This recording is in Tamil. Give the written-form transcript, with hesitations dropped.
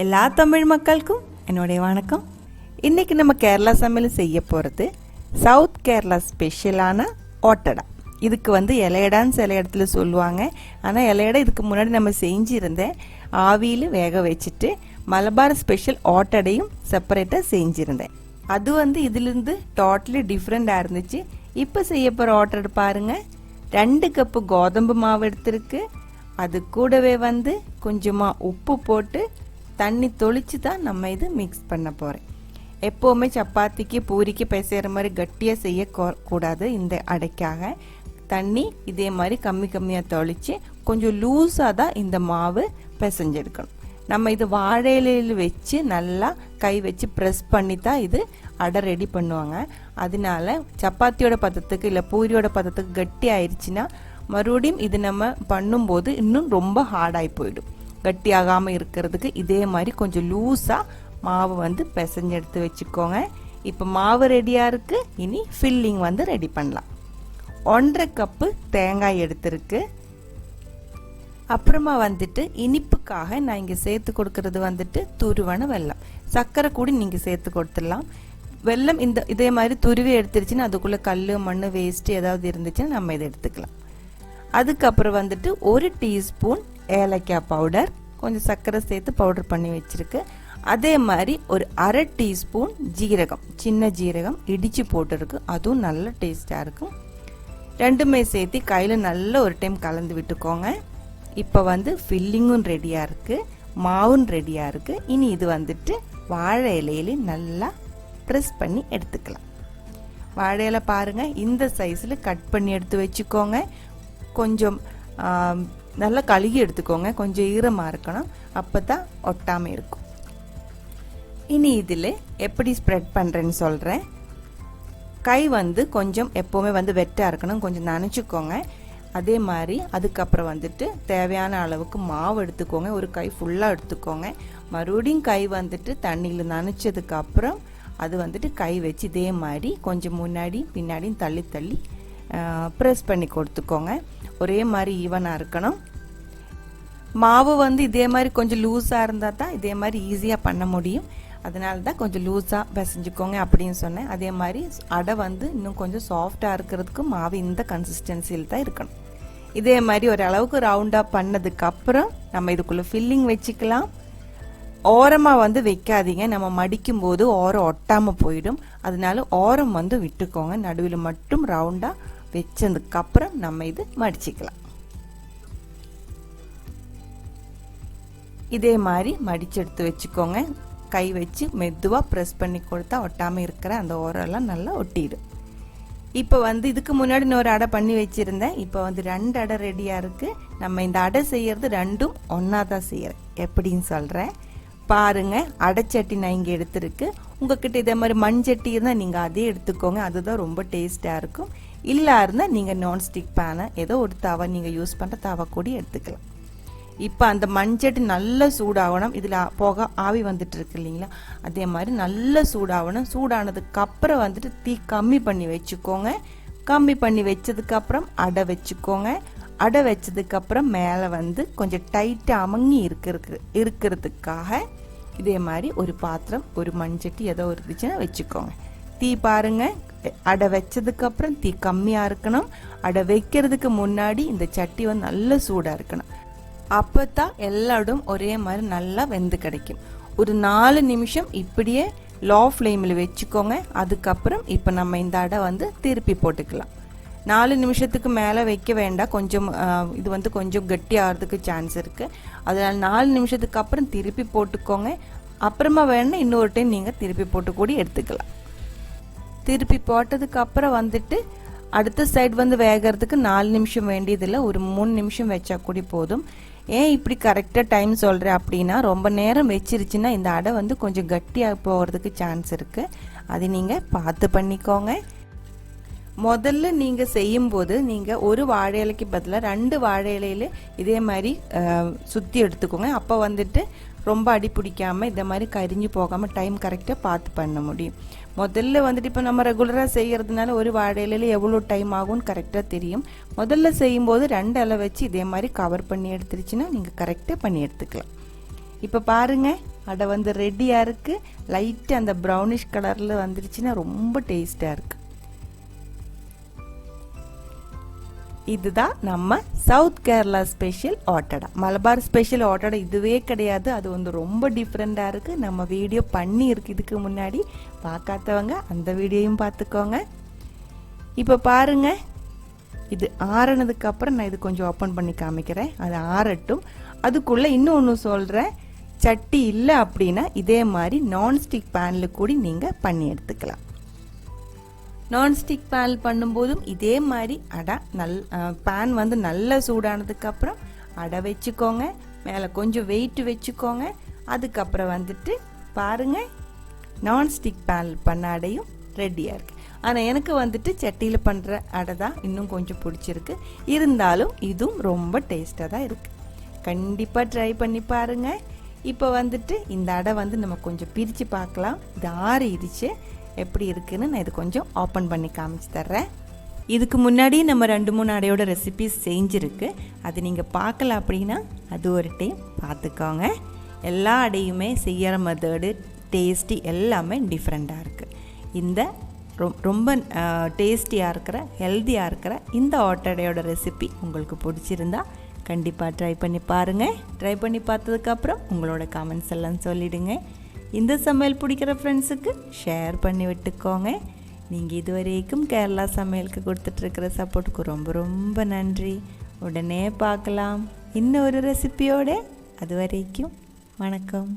எல்லா தமிழ் மக்களுக்கும் என்னுடைய வணக்கம். இன்றைக்கி நம்ம கேரளா சமையல் செய்ய போகிறது சவுத் கேரளா ஸ்பெஷலான ஒட்டடா. இதுக்கு இலையடான்னு சில இடத்துல சொல்லுவாங்க. ஆனால் இலையடா இதுக்கு முன்னாடி நம்ம செஞ்சுருந்தேன். ஆவியில் வேக வச்சுட்டு மலபார் ஸ்பெஷல் ஒட்டடையும் செப்பரேட்டாக செஞ்சுருந்தேன். அது இதிலிருந்து டோட்டலி டிஃப்ரெண்டாக இருந்துச்சு. இப்போ செய்ய போகிற ஒட்டடை பாருங்கள். 2 கப்பு கோதம்பு மாவு எடுத்துருக்கு. அது கூடவே கொஞ்சமாக உப்பு போட்டு தண்ணி தொளிச்சு தான் நம்ம இது மிக்ஸ் பண்ண போகிறேன். எப்போவுமே சப்பாத்திக்கு பூரிக்கு பிசைகிற மாதிரி கட்டியாக செய்யக்கூடாது. இந்த அடைக்காக தண்ணி இதே மாதிரி கம்மியாக தொளிச்சு கொஞ்சம் லூஸாக தான் இந்த மாவு பிசைஞ்செடுக்கணும். நம்ம இது வாழை இலையில் வச்சு நல்லா கை வச்சு ப்ரெஸ் பண்ணி தான் இது அடை ரெடி பண்ணுவாங்க. அதனால சப்பாத்தியோட பதத்துக்கு இல்லை பூரியோட பதத்துக்கு கட்டி ஆயிடுச்சுன்னா மறுபடியும் இது நம்ம பண்ணும்போது இன்னும் ரொம்ப ஹார்டாகி போயிடும். கட்டி ஆகாமல் இருக்கிறதுக்கு இதே மாதிரி கொஞ்சம் லூஸாக மாவு பிசைஞ்சு எடுத்து வச்சுக்கோங்க. இப்போ மாவு ரெடியாக இருக்குது. இனி ஃபில்லிங் ரெடி பண்ணலாம். 1.5 கப்பு தேங்காய் எடுத்துருக்கு. அப்புறமா இனிப்புக்காக நான் இங்கே சேர்த்து கொடுக்கறது துருவன வெல்லம். சர்க்கரை கூட நீங்கள் சேர்த்து கொடுத்துடலாம். வெல்லம் இதே மாதிரி துருவி எடுத்துருச்சுன்னா அதுக்குள்ளே கல் மண் வேஸ்ட்டு ஏதாவது இருந்துச்சுன்னா நம்ம இதை எடுத்துக்கலாம். அதுக்கப்புறம் 1 டீஸ்பூன் ஏலக்காய் பவுடர், கொஞ்சம் சர்க்கரை சேர்த்து பவுடர் பண்ணி வச்சுருக்கு. அதே மாதிரி ஒரு 1/2 டீஸ்பூன் ஜீரகம், சின்ன ஜீரகம் இடித்து போட்டுருக்கு. அதுவும் நல்ல டேஸ்டாக இருக்கும். ரெண்டுமே சேர்த்து கையில் நல்ல ஒரு டைம் கலந்து விட்டுக்கோங்க. இப்போ ஃபில்லிங்கும் ரெடியாக இருக்குது, மாவும் ரெடியாக இருக்குது. இனி இது வாழை இலையில நல்லா ப்ரெஸ் பண்ணி எடுத்துக்கலாம். வாழை இலை பாருங்கள், இந்த சைஸில் கட் பண்ணி எடுத்து வச்சுக்கோங்க. கொஞ்சம் நல்லா கழுகி எடுத்துக்கோங்க. கொஞ்சம் ஈரமாக இருக்கணும், அப்போ தான் ஒட்டாமல் இருக்கும். இனி இதில் எப்படி ஸ்ப்ரெட் பண்ணுறேன்னு சொல்கிறேன். கை கொஞ்சம் எப்போவுமே வெட்டாக இருக்கணும், கொஞ்சம் நனைச்சிக்கோங்க. அதே மாதிரி அதுக்கப்புறம் தேவையான அளவுக்கு மாவு எடுத்துக்கோங்க. ஒரு கை ஃபுல்லாக எடுத்துக்கோங்க. மறுபடியும் கை தண்ணியில் நனைச்சதுக்கப்புறம் அது கை வச்சு இதே மாதிரி கொஞ்சம் முன்னாடி பின்னாடியும் தள்ளி தள்ளி ப்ரெஸ் பண்ணி கொடுத்துக்கோங்க. ஒரே மாதிரி ஈவனாக இருக்கணும். மாவு இதே மாதிரி கொஞ்சம் லூஸாக இருந்தால் தான் இதே மாதிரி ஈஸியாக பண்ண முடியும். அதனால தான் கொஞ்சம் லூஸாக பிசைஞ்சுக்கோங்க அப்படின்னு சொன்னேன். அதே மாதிரி அடை இன்னும் கொஞ்சம் சாஃப்டாக இருக்கிறதுக்கு மாவு இந்த கன்சிஸ்டன்சியில் தான் இருக்கணும். இதே மாதிரி ஒரு அளவுக்கு ரவுண்டாக பண்ணதுக்கப்புறம் நம்ம இதுக்குள்ளே ஃபில்லிங் வச்சுக்கலாம். ஓரமாக வைக்காதீங்க, நம்ம மடிக்கும் போது ஓரம் ஒட்டாமல் போயிடும். அதனால ஓரம் விட்டுக்கோங்க. நடுவில் மட்டும் ரவுண்டாக வச்சதுக்கப்புறம் நம்ம இது மடிச்சுக்கலாம். இதே மாதிரி மடிச்சு எடுத்து வச்சுக்கோங்க. கை வச்சு மெதுவாக ப்ரெஸ் பண்ணி கொடுத்தா ஒட்டாமல் இருக்கிற அந்த ஓரெல்லாம் நல்லா ஒட்டிடும். இப்போ இதுக்கு முன்னாடி நான் ஒரு அடை பண்ணி வச்சுருந்தேன். இப்போ 2 அடை ரெடியாக இருக்குது. நம்ம இந்த அடை செய்கிறது ரெண்டும் ஒன்றா தான் செய்கிறேன். எப்படின்னு சொல்கிறேன் பாருங்க. அடைச்சட்டி நான் இங்கே எடுத்துருக்கு. உங்ககிட்ட இதே மாதிரி மண்சட்டி இருந்தால் நீங்கள் அதே எடுத்துக்கோங்க. அதுதான் ரொம்ப டேஸ்ட்டாக இருக்கும். இல்லை இருந்தால் நீங்கள் நான்ஸ்டிக் பேனை ஏதோ ஒரு தவா நீங்கள் யூஸ் பண்ணுற தவா கூட எடுத்துக்கலாம். இப்போ அந்த மண்சட்டி நல்லா சூடாகணும். இதில் போக ஆவி இருக்கு இல்லைங்களா, அதே மாதிரி நல்லா சூடாகணும். சூடானதுக்கப்புறம் தீ கம்மி பண்ணி வச்சுக்கோங்க. கம்மி பண்ணி வச்சதுக்கப்புறம் அடை வச்சுக்கோங்க. அடை வச்சதுக்கப்புறம் மேலே கொஞ்சம் டைட்டாக அமங்கி இருக்கிறதுக்காக இதே மாதிரி ஒரு பாத்திரம், ஒரு மண்சட்டி ஏதோ இருந்துச்சுன்னா வச்சுக்கோங்க. தீ பாருங்க, அடை வச்சதுக்கப்புறம் தீ கம்மியாக இருக்கணும். அடை வைக்கிறதுக்கு முன்னாடி இந்த சட்டி நல்ல சூடாக இருக்கணும். அப்போ தான் எல்லாரும் ஒரே மாதிரி நல்லா வெந்து கிடைக்கும். ஒரு 4 நிமிஷம் இப்படியே லோ ஃப்ளேமில் வச்சுக்கோங்க. அதுக்கப்புறம் இப்போ நம்ம இந்த அடை திருப்பி போட்டுக்கலாம். 4 நிமிஷத்துக்கு மேலே வைக்க வேண்டாம். கொஞ்சம் இது கொஞ்சம் கட்டி ஆகிறதுக்கு சான்ஸ் இருக்குது. அதனால் 4 நிமிஷத்துக்கு அப்புறம் திருப்பி போட்டுக்கோங்க. அப்புறமா வேணால் இன்னொரு டைம் நீங்கள் திருப்பி போட்டு கூட எடுத்துக்கலாம். திருப்பி போட்டதுக்கு அப்புறம் அடுத்த சைடு வேகிறதுக்கு 4 நிமிஷம் வேண்டியதில்லை, ஒரு 3 நிமிஷம் வச்சா கூட போதும். ஏன் இப்படி கரெக்டாக டைம் சொல்கிறேன் அப்படின்னா, ரொம்ப நேரம் வச்சிருச்சுன்னா இந்த அடை கொஞ்சம் கட்டியாக போகிறதுக்கு சான்ஸ் இருக்குது. அது நீங்கள் பார்த்து பண்ணிக்கோங்க. முதல்ல நீங்கள் செய்யும்போது நீங்கள் ஒரு வாழை இலைக்கு பதிலாக 2 வாழை இலையில் இதே மாதிரி சுற்றி எடுத்துக்கோங்க. அப்போ ரொம்ப அடி பிடிக்காமல் இதே மாதிரி கரிஞ்சு போகாமல் டைம் கரெக்டாக பார்த்து பண்ண முடியும். முதல்ல இப்போ நம்ம ரெகுலராக செய்கிறதுனால ஒரு வாழை இலையில் எவ்வளோ டைம் ஆகும்னு கரெக்டாக தெரியும். முதல்ல செய்யும்போது 2 இலை வச்சு இதே மாதிரி கவர் பண்ணி எடுத்துருச்சுன்னா நீங்கள் கரெக்டாக பண்ணி எடுத்துக்கலாம். இப்போ பாருங்கள், அடை வந்து ரெடியாக இருக்குது. லைட்டாக அந்த ப்ரௌனிஷ் கலரில் வந்துருச்சுன்னா ரொம்ப டேஸ்ட்டாக இருக்குது. இதுதான் நம்ம சவுத் கேரளா ஸ்பெஷல் ஆட்டடா. மலபார் ஸ்பெஷல் ஆட்டடா இதுவே கிடையாது, அது வந்து ரொம்ப டிஃப்ரெண்ட்டாக இருக்குது. நம்ம வீடியோ பண்ணியிருக்கு இதுக்கு முன்னாடி, பார்க்காதவங்க அந்த வீடியோயும் பார்த்துக்கோங்க. இப்போ பாருங்க, இது ஆறுனதுக்கு அப்புறம் நான் இது கொஞ்சம் ஓப்பன் பண்ணி காமிக்கிறேன். அது ஆறட்டும். அதுக்குள்ளே இன்னும் ஒன்று சொல்கிறேன், சட்டி இல்லை அப்படின்னா இதே மாதிரி நான்ஸ்டிக் பேனில் கூட நீங்கள் பண்ணி எடுத்துக்கலாம். நான்ஸ்டிக் பேன் பண்ணும்போதும் இதே மாதிரி அடை பேன் வந்து நல்லா சூடானதுக்கப்புறம் அடை வச்சுக்கோங்க. மேலே கொஞ்சம் வெயிட் வச்சுக்கோங்க. அதுக்கப்புறம் வந்துட்டு பாருங்கள், நான்ஸ்டிக் பேன் பண்ண அடையும் ரெடியாக இருக்குது. ஆனால் எனக்கு வந்துட்டு சட்டியில் பண்ணுற அடை தான் இன்னும் கொஞ்சம் பிடிச்சிருக்கு. இருந்தாலும் இதுவும் ரொம்ப டேஸ்ட்டாக தான் இருக்குது. கண்டிப்பாக ட்ரை பண்ணி பாருங்கள். இப்போ வந்துட்டு இந்த அடை வந்து நம்ம கொஞ்சம் பிரித்து பார்க்கலாம். இது ஆறிடுச்சு, எப்படி இருக்குன்னு நான் இது கொஞ்சம் ஓப்பன் பண்ணி காமிச்சு தர்றேன். இதுக்கு முன்னாடி நம்ம 2-3 அடையோட ரெசிபிஸ் செஞ்சுருக்கு. அது நீங்கள் பார்க்கல அப்படின்னா அது ஒரு டைம் பார்த்துக்கோங்க. எல்லா அடையுமே செய்கிற மெத்தடு, டேஸ்டி எல்லாமே டிஃப்ரெண்ட்டாக இருக்குது. இந்த ரொம்ப டேஸ்டியாக இருக்கிற, ஹெல்த்தியாக இருக்கிற இந்த ஆட்டடையோட ரெசிபி உங்களுக்கு பிடிச்சிருந்தா கண்டிப்பாக ட்ரை பண்ணி பாருங்கள். ட்ரை பண்ணி பார்த்ததுக்கப்புறம் உங்களோட கமெண்ட்ஸ் எல்லாம் சொல்லிவிடுங்க. இந்த சமையல் பிடிக்கிற ஃப்ரெண்ட்ஸுக்கு ஷேர் பண்ணி விட்டுக்கோங்க. நீங்கள் இதுவரைக்கும் கேரளா சமையலுக்கு கொடுத்துட்ருக்கிற சப்போர்ட்டுக்கு ரொம்ப ரொம்ப நன்றி. உடனே பார்க்கலாம் இன்னொரு ரெசிபியோடு. அது வரைக்கும் வணக்கம்.